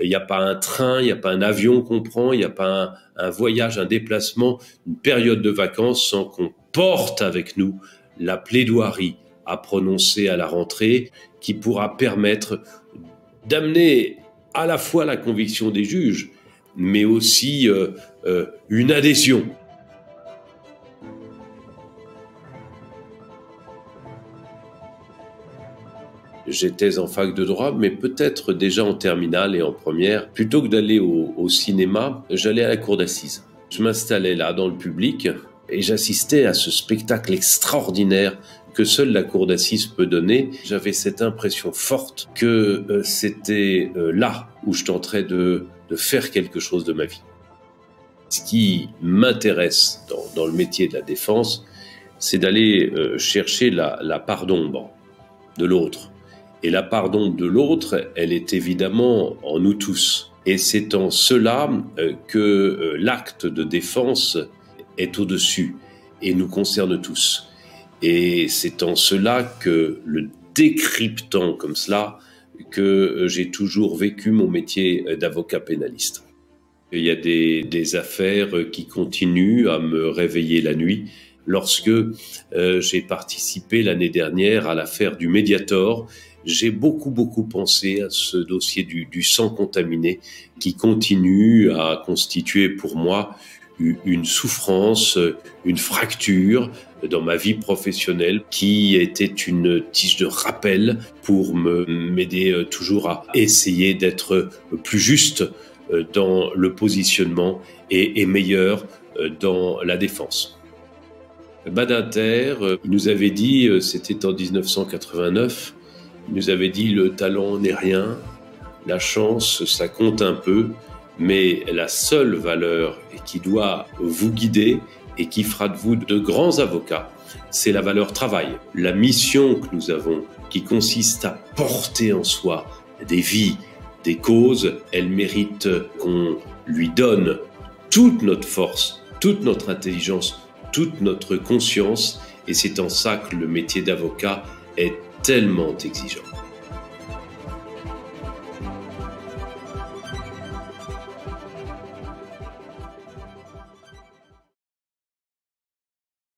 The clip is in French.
Il n'y a pas un train, il n'y a pas un avion qu'on prend, il n'y a pas un voyage, un déplacement, une période de vacances sans qu'on porte avec nous la plaidoirie à prononcer à la rentrée qui pourra permettre d'amener à la fois la conviction des juges, mais aussi une adhésion. J'étais en fac de droit, mais peut-être déjà en terminale et en première. Plutôt que d'aller au cinéma, j'allais à la cour d'assises. Je m'installais là, dans le public, et j'assistais à ce spectacle extraordinaire que seule la cour d'assises peut donner. J'avais cette impression forte que c'était là où je tenterais de faire quelque chose de ma vie. Ce qui m'intéresse dans le métier de la défense, c'est d'aller chercher la part d'ombre de l'autre. Et la part d'ombre de l'autre, elle est évidemment en nous tous. Et c'est en cela que l'acte de défense est au-dessus et nous concerne tous. Et c'est en cela que, le décryptant comme cela, que j'ai toujours vécu mon métier d'avocat pénaliste. Il y a des affaires qui continuent à me réveiller la nuit. Lorsque j'ai participé l'année dernière à l'affaire du Mediator, j'ai beaucoup pensé à ce dossier du sang contaminé qui continue à constituer pour moi une souffrance, une fracture dans ma vie professionnelle qui était une tige de rappel pour m'aider toujours à essayer d'être plus juste dans le positionnement et meilleur dans la défense. Badinter, il nous avait dit, c'était en 1989, il nous avait dit le talent n'est rien, la chance ça compte un peu, mais la seule valeur qui doit vous guider et qui fera de vous de grands avocats, c'est la valeur travail. La mission que nous avons, qui consiste à porter en soi des vies, des causes, elle mérite qu'on lui donne toute notre force, toute notre intelligence, toute notre conscience, et c'est en ça que le métier d'avocat est tellement exigeant.